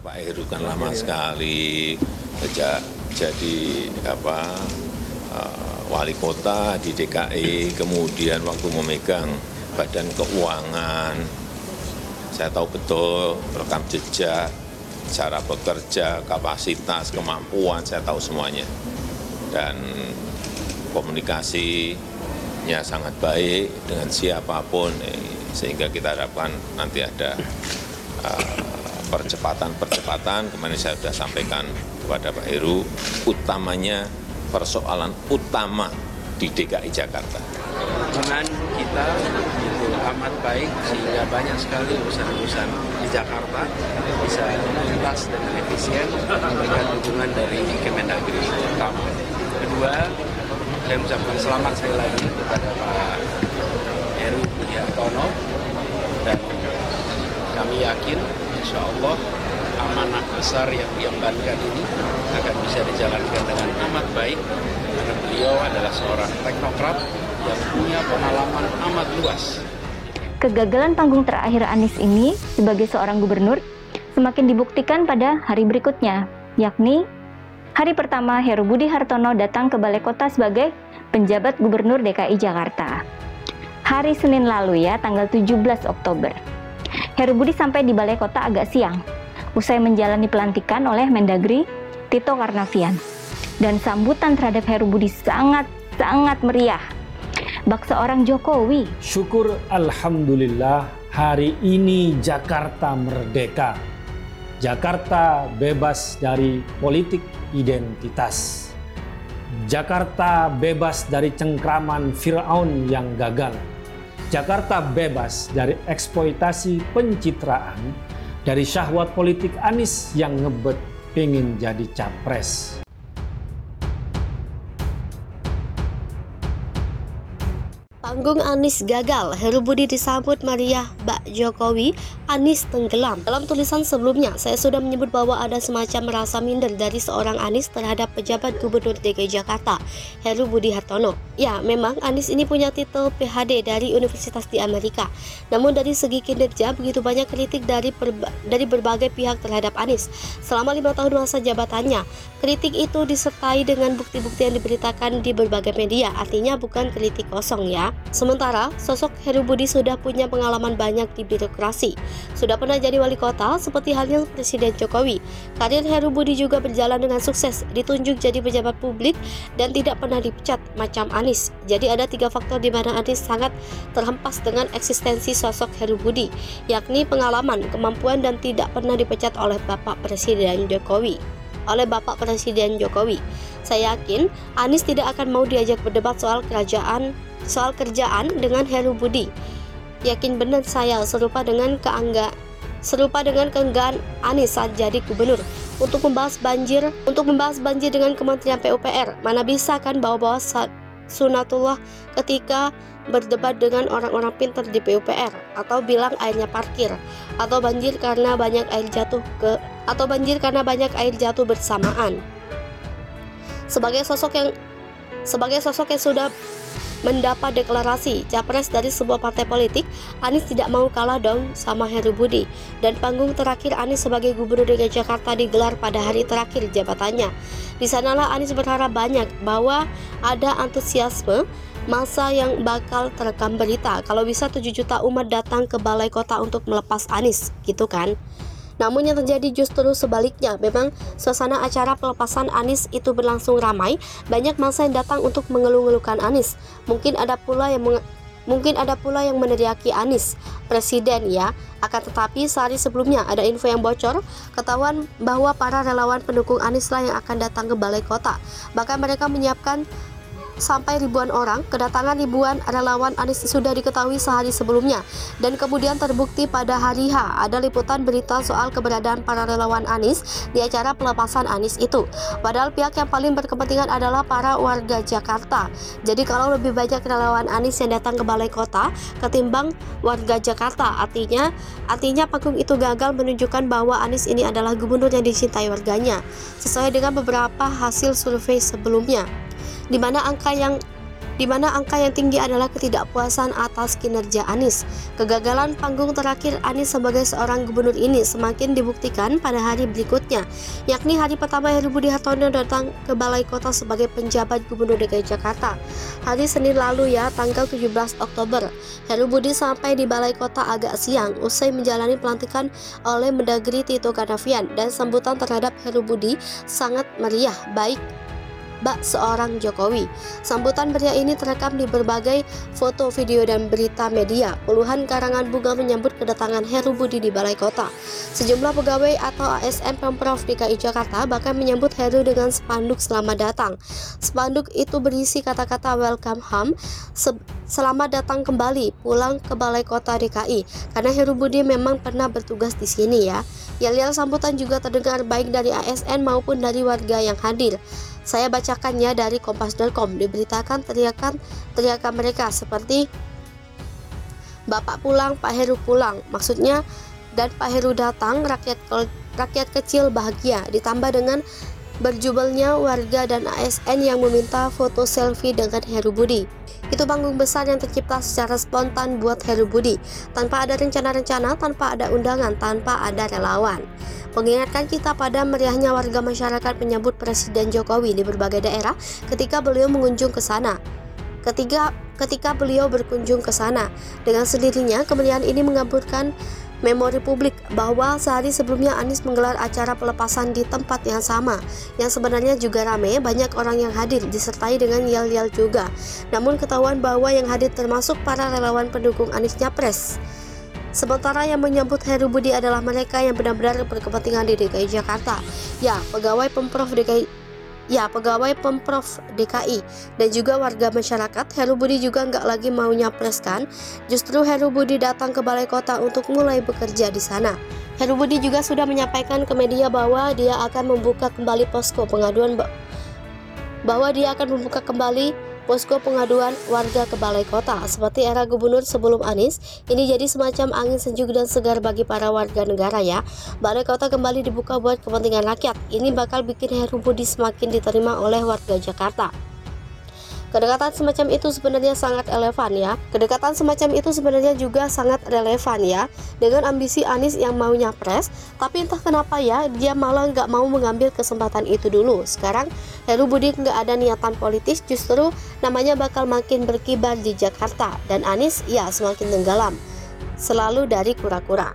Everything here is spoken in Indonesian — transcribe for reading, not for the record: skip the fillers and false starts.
Pak Heru kan lama sekali sejak jadi wali kota di DKI, kemudian waktu memegang Badan Keuangan, saya tahu betul rekam jejak, cara bekerja, kapasitas, kemampuan, saya tahu semuanya. Dan komunikasinya sangat baik dengan siapapun, sehingga kita harapkan nanti ada percepatan. Kemarin saya sudah sampaikan kepada Pak Heru, utamanya persoalan utama di DKI Jakarta. Hubungan kita itu amat baik sehingga banyak sekali urusan-urusan di Jakarta bisa tuntas dengan efisien memberikan dukungan dari Kemendagri utama. Kedua, saya mengucapkan selamat sekali lagi kepada Pak Heru Budi Hartono dan kami yakin insya Allah amanah besar yang diembankan ini akan bisa dijalankan dengan amat baik karena beliau adalah seorang teknokrat yang punya pengalaman amat luas. Kegagalan panggung terakhir Anies ini sebagai seorang gubernur semakin dibuktikan pada hari berikutnya, yakni hari pertama Heru Budi Hartono datang ke Balai Kota sebagai penjabat Gubernur DKI Jakarta. Hari Senin lalu ya, tanggal 17 Oktober. Heru Budi sampai di Balai Kota agak siang, usai menjalani pelantikan oleh Mendagri Tito Karnavian. Dan sambutan terhadap Heru Budi sangat meriah. Bak seorang Jokowi. Syukur alhamdulillah, hari ini Jakarta merdeka. Jakarta bebas dari politik identitas. Jakarta bebas dari cengkraman Firaun yang gagal. Jakarta bebas dari eksploitasi pencitraan, dari syahwat politik Anies yang ngebet pengen jadi capres. Panggung Anies gagal, Heru Budi disambut meriah Mbak Jokowi, Anies tenggelam. Dalam tulisan sebelumnya, saya sudah menyebut bahwa ada semacam merasa minder dari seorang Anies terhadap pejabat Gubernur DKI Jakarta, Heru Budi Hartono. Ya, memang Anies ini punya titel PhD dari universitas di Amerika. Namun dari segi kinerja, begitu banyak kritik dari berbagai pihak terhadap Anies selama 5 tahun masa jabatannya. Kritik itu disertai dengan bukti-bukti yang diberitakan di berbagai media, artinya bukan kritik kosong ya. Sementara, sosok Heru Budi sudah punya pengalaman banyak di birokrasi. Sudah pernah jadi wali kota seperti halnya Presiden Jokowi. Karir Heru Budi juga berjalan dengan sukses, ditunjuk jadi pejabat publik dan tidak pernah dipecat macam Anies. Jadi ada 3 faktor di mana Anies sangat terhempas dengan eksistensi sosok Heru Budi, yakni pengalaman, kemampuan dan tidak pernah dipecat oleh Bapak Presiden Jokowi. Saya yakin Anies tidak akan mau diajak berdebat soal kerjaan dengan Heru Budi. Yakin benar saya serupa dengan keenggaan Anies saat jadi gubernur untuk membahas banjir dengan Kementerian PUPR. Mana bisa kan bawa-bawa sunatullah ketika berdebat dengan orang-orang pintar di PUPR, atau bilang airnya parkir, atau banjir karena banyak air jatuh bersamaan. Sebagai sosok yang sudah mendapat deklarasi capres dari sebuah partai politik, Anies tidak mau kalah dong sama Heru Budi. Dan panggung terakhir Anies sebagai Gubernur DKI Jakarta digelar pada hari terakhir jabatannya. Di sanalah Anies berharap banyak bahwa ada antusiasme masa yang bakal terekam berita kalau bisa 7 juta umat datang ke Balai Kota untuk melepas Anies, gitu kan. Namun yang terjadi justru sebaliknya. Memang suasana acara pelepasan Anies itu berlangsung ramai. Banyak massa yang datang untuk mengeluh-ngeluhkan Anies. Mungkin ada pula yang meneriaki Anies Presiden ya. Akan tetapi sehari sebelumnya ada info yang bocor, ketahuan bahwa para relawan pendukung Anies lah yang akan datang ke Balai Kota. Bahkan mereka menyiapkan sampai ribuan orang. Kedatangan ribuan relawan Anies sudah diketahui sehari sebelumnya, dan kemudian terbukti pada hari H ada liputan berita soal keberadaan para relawan Anies di acara pelepasan Anies itu. Padahal pihak yang paling berkepentingan adalah para warga Jakarta. Jadi kalau lebih banyak relawan Anies yang datang ke Balai Kota ketimbang warga Jakarta, artinya panggung itu gagal menunjukkan bahwa Anies ini adalah gubernur yang dicintai warganya, sesuai dengan beberapa hasil survei sebelumnya, di mana angka yang di mana angka yang tinggi adalah ketidakpuasan atas kinerja Anies. Kegagalan panggung terakhir Anies sebagai seorang gubernur ini semakin dibuktikan pada hari berikutnya, yakni hari pertama Heru Budi Hartono datang ke Balai Kota sebagai penjabat Gubernur DKI Jakarta. Hari Senin lalu ya, tanggal 17 Oktober, Heru Budi sampai di Balai Kota agak siang usai menjalani pelantikan oleh Mendagri Tito Karnavian, dan sambutan terhadap Heru Budi sangat meriah, baik bak seorang Jokowi. Sambutan meriah ini terekam di berbagai foto, video, dan berita media. Puluhan karangan bunga menyambut kedatangan Heru Budi di Balai Kota. Sejumlah pegawai atau ASN Pemprov DKI Jakarta bahkan menyambut Heru dengan spanduk selamat datang. Spanduk itu berisi kata-kata welcome home, selamat datang kembali pulang ke Balai Kota DKI, karena Heru Budi memang pernah bertugas di sini ya. Yel-yel sambutan juga terdengar baik dari ASN maupun dari warga yang hadir. Saya bacakannya dari kompas.com. Diberitakan teriakan mereka seperti Bapak pulang, Pak Heru pulang. Maksudnya, dan Pak Heru datang, rakyat kecil bahagia. Ditambah dengan berjubelnya warga dan ASN yang meminta foto selfie dengan Heru Budi. Itu panggung besar yang tercipta secara spontan buat Heru Budi, tanpa ada rencana-rencana, tanpa ada undangan, tanpa ada relawan. Mengingatkan kita pada meriahnya warga masyarakat menyambut Presiden Jokowi di berbagai daerah ketika beliau mengunjung ke sana. Ketika beliau berkunjung ke sana, dengan sendirinya kemeriahan ini mengaburkan memori publik bahwa sehari sebelumnya Anies menggelar acara pelepasan di tempat yang sama, yang sebenarnya juga ramai, banyak orang yang hadir disertai dengan yel-yel juga. Namun ketahuan bahwa yang hadir termasuk para relawan pendukung Anies Nyapres. Sementara yang menyambut Heru Budi adalah mereka yang benar-benar berkepentingan di DKI Jakarta. Ya, pegawai Pemprov DKI dan juga warga masyarakat. Heru Budi juga nggak lagi mau nyapreskan. Justru Heru Budi datang ke Balai Kota untuk mulai bekerja di sana. Heru Budi juga sudah menyampaikan ke media bahwa dia akan membuka kembali posko pengaduan warga ke Balai Kota. Seperti era gubernur sebelum Anies, ini jadi semacam angin sejuk dan segar bagi para warga negara ya. Balai Kota kembali dibuka buat kepentingan rakyat. Ini bakal bikin Heru Budi semakin diterima oleh warga Jakarta. Kedekatan semacam itu sebenarnya sangat relevan ya. Kedekatan semacam itu sebenarnya juga sangat relevan ya dengan ambisi Anies yang mau nyapres, tapi entah kenapa ya dia malah nggak mau mengambil kesempatan itu dulu. Sekarang Heru Budi nggak ada niatan politis, justru namanya bakal makin berkibar di Jakarta, dan Anies ya semakin tenggelam, selalu dari kura-kura.